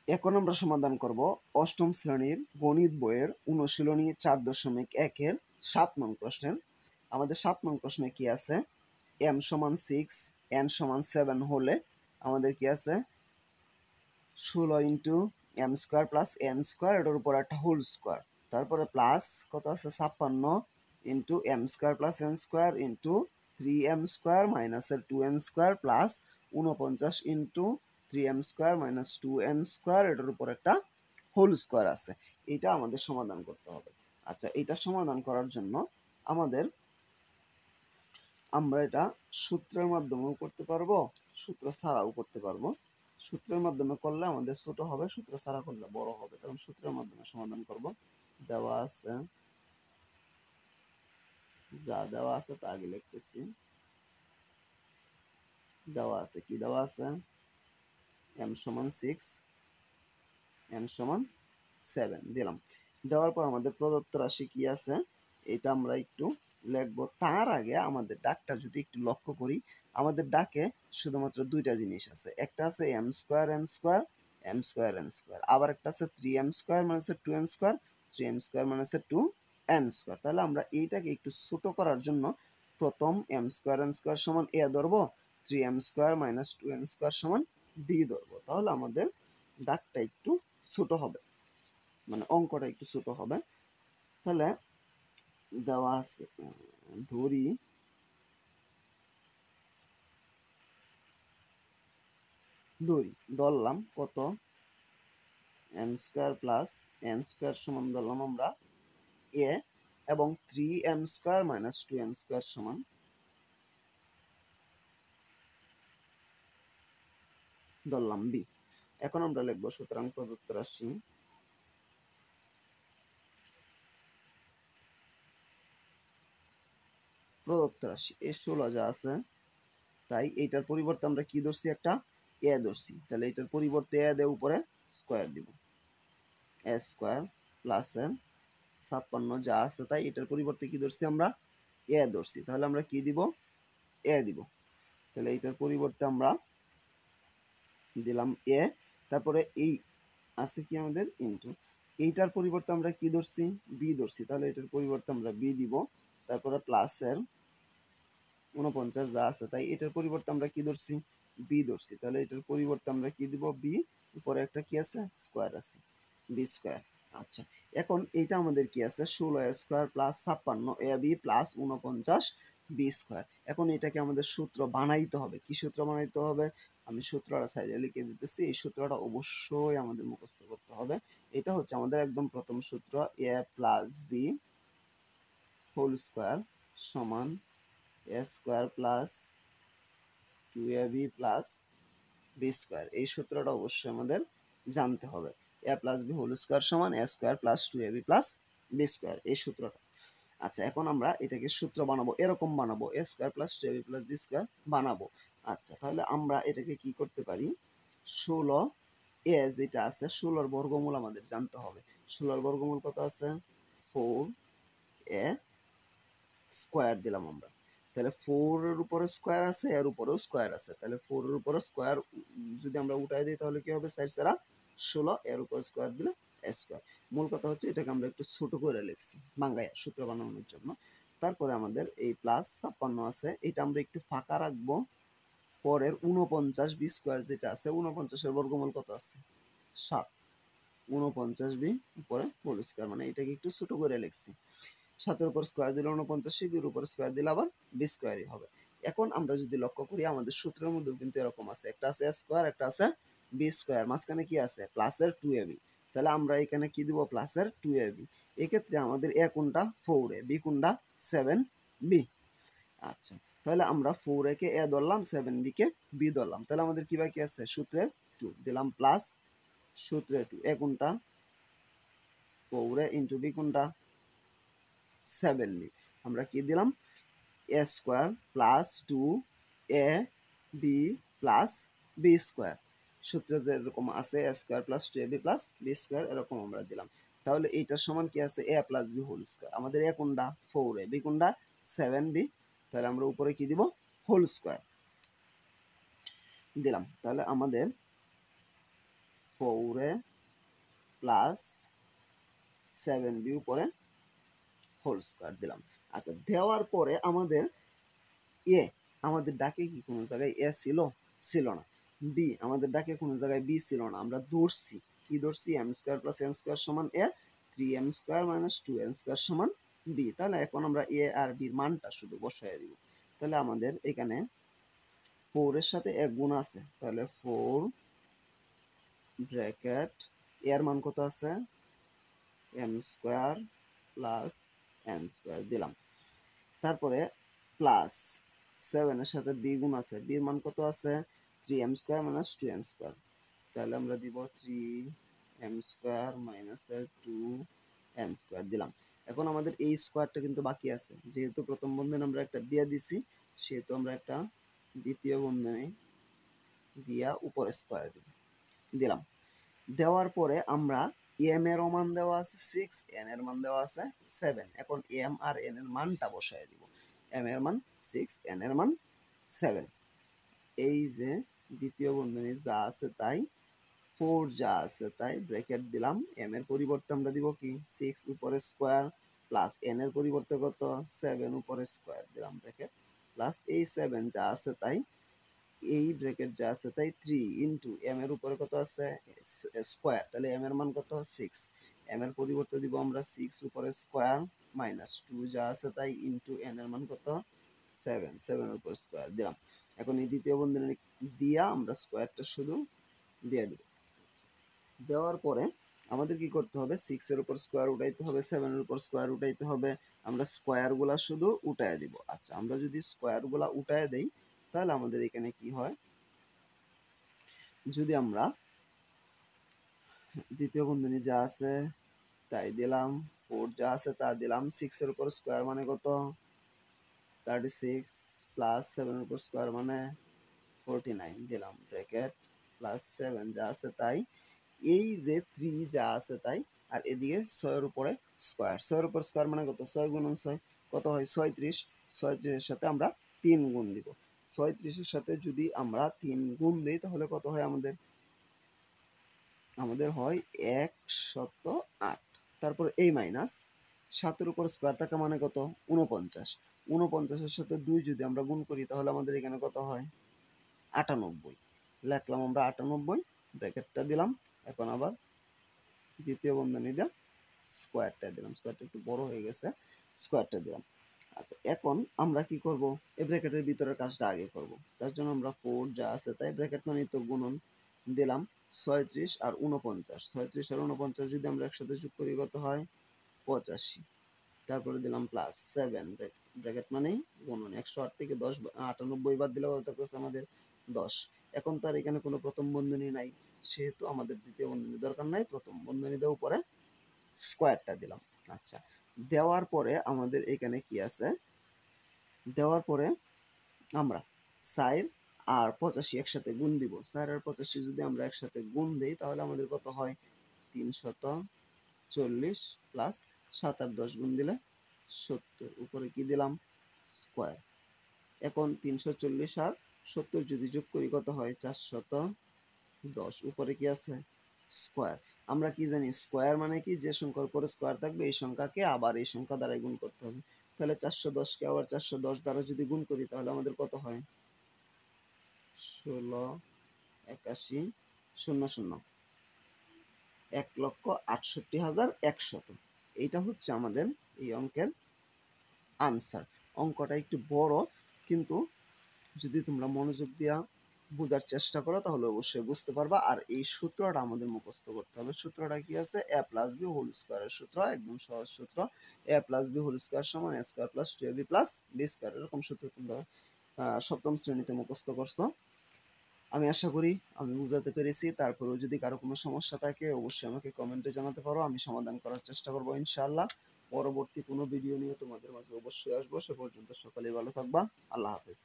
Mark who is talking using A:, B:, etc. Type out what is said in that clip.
A: এখন আমরা সমাধান করব অষ্টম শ্রেণীর গণিত বইয়ের অনুশীলনী 4.1 এর 7 নং প্রশ্নের। আমাদের 7 নং প্রশ্নে কি আছে, m সমান 6 n সমান 7 হলে আমাদের কি আছে 16 into m square plus n square, এটার উপর একটা হোল স্কোয়ার, তারপরে প্লাস কত আছে 56 into m square plus n square into 3m square মাইনাসের 2n square plus 49 into 3m square minus 2n square, এটার উপর একটা হোল স্কোয়ার আছে। এটা আমাদের সমাধান করতে হবে। আচ্ছা, এটা সমাধান করার জন্য আমরা এটা সূত্রের মাধ্যমেও করতে পারবো, সূত্র ছাড়াও করতে পারবো। সূত্রের মাধ্যমে করলে আমাদের ছোট হবে, সূত্র ছাড়া করলে বড় হবে, কারণ সূত্রের মাধ্যমে সমাধান করব। দেওয়া আছে, যা দেওয়া আছে তা আগে লিখতেছি। দেওয়া আছে, কি দেওয়া আছে, m সমান 6 n সমান 7 দিলাম। দেওয়ার পর আমাদের প্রদত্ত রাশি কি আছে এটা আমরা একটু লিখবো। তার আগে আমাদের ডাকটা যদি একটু লক্ষ্য করি, আমাদের ডাকে শুধুমাত্র দুইটা জিনিস আছে, একটা আছে m square n square, m square n square, আবার একটা আছে 3m স্কোয়ার মানে 2n স্কোয়ার, 3m স্কোয়ার মানে 2n স্কোয়ার। তাহলে আমরা এইটাকে একটু ছোট করার জন্য প্রথম m স্কোয়ার n স্কোয়ার সমান a ধরবো, 3m square minus 2n square সমান b ধরবো। তাহলে আমাদের ডাকটা একটু ছোট হবে, মানে অঙ্কটা একটু ছোট হবে। তাহলে দেওয়া আছে, ধরি ধরলাম কত m square plus n square সমান ধরলাম আমরা a, এবং 3m square minus 2n square সমান ধরলাম b। এখন আমরা লিখবো সুতরাং প্রদত্ত রাশি এই 16 যা আছে, তাই এইটার পরিবর্তে আমরা কি ধরছি, একটা a ধরছি। তাহলে এটার পরিবর্তে a দিয়ে উপরে স্কোয়ার দিব, a স্কোয়ার প্লাস 56 যা আছে, তাই এটার পরিবর্তে কি ধরছি আমরা, এ ধরছি। তাহলে আমরা কি দিব, এ দিব। তাহলে এটার পরিবর্তে আমরা দিলাম এ, তারপরে এই আছে কি আমাদের ইন্টু, এইটার পরিবর্তে আমরা কি ধরছি, বি ধরছি। তাহলে এটার পরিবর্তে আমরা বি দিব, তারপরে প্লাসের 49 যা আছে, তাই এটার পরিবর্তে আমরা কি ধরছি, বি ধরছি। তাহলে এটার পরিবর্তে আমরা কি দিব, বি, উপরে একটা কি আছে, স্কোয়ার আছে, বি স্কোয়ার। আচ্ছা, এখন এইটা আমাদের কি আছে, 16 স্কোয়ার প্লাস 56 এ বি প্লাস 49 বি স্কোয়ার। এখন এটাকে আমাদের সূত্র বানাইতে হবে। কি সূত্র বানাইতে হবে, আমি সূত্রটা সাইডে লিখে দিতেছি। এই সূত্রটা অবশ্যই আমাদের মুখস্থ করতে হবে। এটা হচ্ছে আমাদের একদম প্রথম সূত্র, A plus B whole square সমান A square plus 2ab plus B square. এই সূত্রটা অবশ্যই আমাদের জানতে হবে। A plus B whole square সমান A square plus 2ab plus B square, এই সূত্রটা। আচ্ছা, এখন আমরা এটাকে সূত্র বানাবো, এরকম বানাবো, A square plus 2ab plus B square বানাবো। আচ্ছা, তাহলে আমরা এটাকে কি করতে পারি, 16 এ যেটা আছে, 16 বর্গমূল আমাদের জানতে হবে। 16 বর্গমূল কত আছে, 4 এ স্কোয়ার দিলাম আমরা। তাহলে 4 এর উপরে স্কোয়ার আছে, এর উপরেও স্কোয়ার আছে। তাহলে 4 এর উপরে স্কোয়ার যদি আমরা উঠাই দিই তাহলে কি হবে, 4 ছাড়া 16, এর উপরে স্কোয়ার দিলে স্কোয়ার। মূল কথা হচ্ছে এটাকে আমরা একটু ছোট করে লিখছি বাংলায় সূত্র বানানোর জন্য। তারপরে আমাদের এই প্লাস 56 আছে, এটা আমরা একটু ফাঁকা রাখবো। পরের 49 বি স্কোয়ার যেটা আছে, 49 এর বর্গমূল কত আছে, 7, 49 বি উপরে হোল স্কোয়ার, মানে এটাকে একটু ছোট করে লিখছি। 7 এর উপর স্কোয়ার দিলে 49, বির উপর স্কোয়ার দিলে আবার বি স্কোয়ারই হবে। এখন আমরা যদি লক্ষ্য করি আমাদের সূত্রের মধ্যে কিন্তু এরকম আছে, একটা আছে এ স্কোয়ার, একটা আছে বি স্কোয়ার, মাঝখানে কি আছে, প্লাসের 2ab। তাহলে আমরা এখানে কি দিব, প্লাসের 2ab। এক্ষেত্রে আমাদের এ কোনটা, 4a, বি কোনটা, 7b। আচ্ছা, তাহলে আমরা 4a কে এ ধরলাম, 7b কে বি ধরলাম। তাহলে আমাদের কি বাকি আছে, সূত্রের 2 দিলাম প্লাস সূত্রের 2, এ কোনটা 4a ইন্টু বি কোনটা 7b। আমরা কি দিলাম, A square plus 2 A B plus B square, সূত্রে যেরকম আছে A square plus 2ab plus B square, এরকম আমরা দিলাম। তাহলে এইটার সমান কি আছে, A plus B whole square. আমাদের এ কোনটা, 4a, বি কোনটা 7b। তাহলে আমরা উপরে কি দিব, হোল স্কোয়ার দিলাম। তাহলে আমাদের 4a প্লাস 7b উপরে হোল স্কোয়ার দিলাম। আচ্ছা, দেওয়ার পরে আমাদের এ আমাদের ডাকে কি কোনো জায়গায় এ ছিল না। বি আমাদের ডাকে কোনো জায়গায় বি ছিল না। আমরা ধরছি কি ধরছি, M square plus N square সমান A, 3m square minus 2n square সমান বি। তাহলে এখন আমরা এ আর বির মানটা শুধু বসাই দিব। তাহলে আমাদের এখানে 4 এর সাথে এক গুণ আছে, তাহলে 4 ব্র্যাকেট এর মান কত আছে, M square plus N square দিলাম। তারপরে প্লাস 7 এর সাথে বি গুণ আছে, বির মান কত আছে, 3m square minus 2n square. তাহলে আমরা দিব 3m square minus 2n square দিলাম। এখন আমাদের এই স্কোয়ারটা কিন্তু বাকি আছে, যেহেতু প্রথম বন্ধনে আমরা একটা দিয়ে দিছি, সেহেতু আমরা একটা দ্বিতীয় বন্ধনে দিয়া উপরে স্কোয়ার দিলাম। দেওয়ার পরে আমরা এম এর মান দেওয়া আছে 6, এন এর মান দেওয়া আছে 7। এখন এম আর এন এর মানটা বসায় দিব। এম এর মান 6, এন এর মান 7। এই যে দ্বিতীয় বন্ধনী যা আছে তাই, 4 যা আছে তাই ব্র্যাকেট দিলাম। এম এর পরিবর্তে আমরা দিব কি 6 উপরে স্কোয়ার প্লাস এন এর পরিবর্তে কত 7 উপরে স্কোয়ার দিলাম ব্র্যাকেট, প্লাস এই 7 যা আছে তাই, এই ব্র্যাকেট যা আছে তাই 3 ইনটু এম এর উপরে কত আছে স্কোয়ার, তাহলে এম এর মান কত 6। এম এর পরিবর্তে দিব আমরা 6 উপরে স্কোয়ার মাইনাস 2 যা আছে তাই ইনটু এন এর মান কত 7, 7 এর উপর স্কোয়ার দিলাম। এখন এই দ্বিতীয় বন্ধনী দিয়া আমরা স্কোয়ারটা শুধু দিয়ে দিব। দেওয়ার পরে আমাদের কি করতে হবে, 6 এর উপর স্কোয়ার উঠাইতে হবে, 7 এর উপর স্কোয়ার উঠাইতে হবে। আমরা স্কোয়ার গুলা শুধু উঠায় দিব। আচ্ছা, আমরা যদি স্কোয়ার গুলা উঠায় দেই তাহলে আমাদের এখানে কি হয়, যদি আমরা দ্বিতীয় বন্ধনী যা আছে তাই দিলাম, 4 যা আছে তা দিলাম, 6 এর উপর স্কোয়ার মানে কত 36 প্লাস 7 এর উপর স্কোয়ার মানে 49 দিলাম ব্র্যাকেট, প্লাস 7 যা আছে তাই, এই যে 3 যা আছে তাই, আর এদিকে 6 এর উপরে স্কোয়ার, 6 এর উপর স্কোয়ার মানে কত 6 গুণন 6 কত হয় 36, 36 এর সাথে আমরা 3 গুণ দিব। 36 এর সাথে যদি আমরা 3 গুণ দিই তাহলে কত হয়, আমাদের হয় 108। তারপর এই মাইনাস 7 এর উপর স্কোয়ার থাকা মানে কত 49, 49 এর সাথে 2 যদি আমরা গুণ করি তাহলে আমাদের এখানে কত হয় 98, লিখলাম আমরা 98 ব্র্যাকেটটা দিলাম। এখন আবার দ্বিতীয় বন্ধনী দিয়ে স্কোয়ারটা দিলাম, স্কোয়ারটা একটু বড় হয়ে গেছে, স্কোয়ারটা দিলাম। আচ্ছা, এখন আমরা কি করব, এই ব্র্যাকেটের ভিতরের কাজটা আগে করব। তার জন্য আমরা 4 যা আছে তাই ব্র্যাকেট মানে তো গুণন দিলাম 36 আর 49, 36 আর 49 যদি আমরা একসাথে যোগ করি কত হয় 85। তারপরে দিলাম প্লাস 7 ব্র্যাকেট মানেই গুণন, 108 থেকে 10 98 বাদ দিলে কত থাকছে আমাদের 10। এখন তার এখানে কোনো প্রথম বন্ধনী নাই, সেহেতু আমাদের দ্বিতীয় বন্ধনী দরকার নাই, প্রথম বন্ধনী দিয়ে উপরে স্কোয়ারটা দিলাম। আচ্ছা, দেওয়ার পরে আমাদের এখানে কি আছে, দেওয়ার পরে আমরা 4 আর 85 একসাথে গুণ দিব। 4 আর 85 যদি আমরা একসাথে গুণ দিই তাহলে আমাদের কত হয় 340 প্লাস 7 আর 10 গুণ দিলে 70, উপরে কি দিলাম স্কোয়ার। এখন 340 আর 70 যদি যোগ করি কত হয় 410, উপরে কি আছে স্কোয়ার। আমরা কি জানি স্কোয়ার মানে কি, যে সংখ্যার উপরে স্কোয়ার থাকবে এই সংখ্যাকে আবার এই সংখ্যা দ্বারা গুণ করতে হবে। তাহলে 410 কে আবার 410 দ্বারা যদি গুণ করি তাহলে আমাদের কত হয় 16 81 00, 1,68,100। এইটা হচ্ছে আমাদের এই অঙ্কের আনসার। অঙ্কটা একটু বড়, কিন্তু যদি তোমরা মনোযোগ দিয়া বোঝার চেষ্টা করো তাহলে অবশ্যই বুঝতে পারবা। আর এই সূত্রটা আমাদের মুখস্থ করতে হবে। সূত্রটা কি আছে, এ প্লাস বি হোল স্কোয়ারের সূত্র, একদম সহজ সূত্র। A plus B whole square সমান A square plus 2ab plus B square, এরকম সূত্র তোমরা সপ্তম শ্রেণীতে মুখস্থ করছো। আমি আশা করি আমি বুঝাতে পেরেছি। তারপরেও যদি কারো কোনো সমস্যা থাকে অবশ্যই আমাকে কমেন্টে জানাতে পারো, আমি সমাধান করার চেষ্টা করবো ইনশাআল্লাহ। পরবর্তী কোনো ভিডিও নিয়ে তোমাদের মাঝে অবশ্যই আসবো। সে পর্যন্ত সকলেই ভালো থাকবা। আল্লাহ হাফেজ।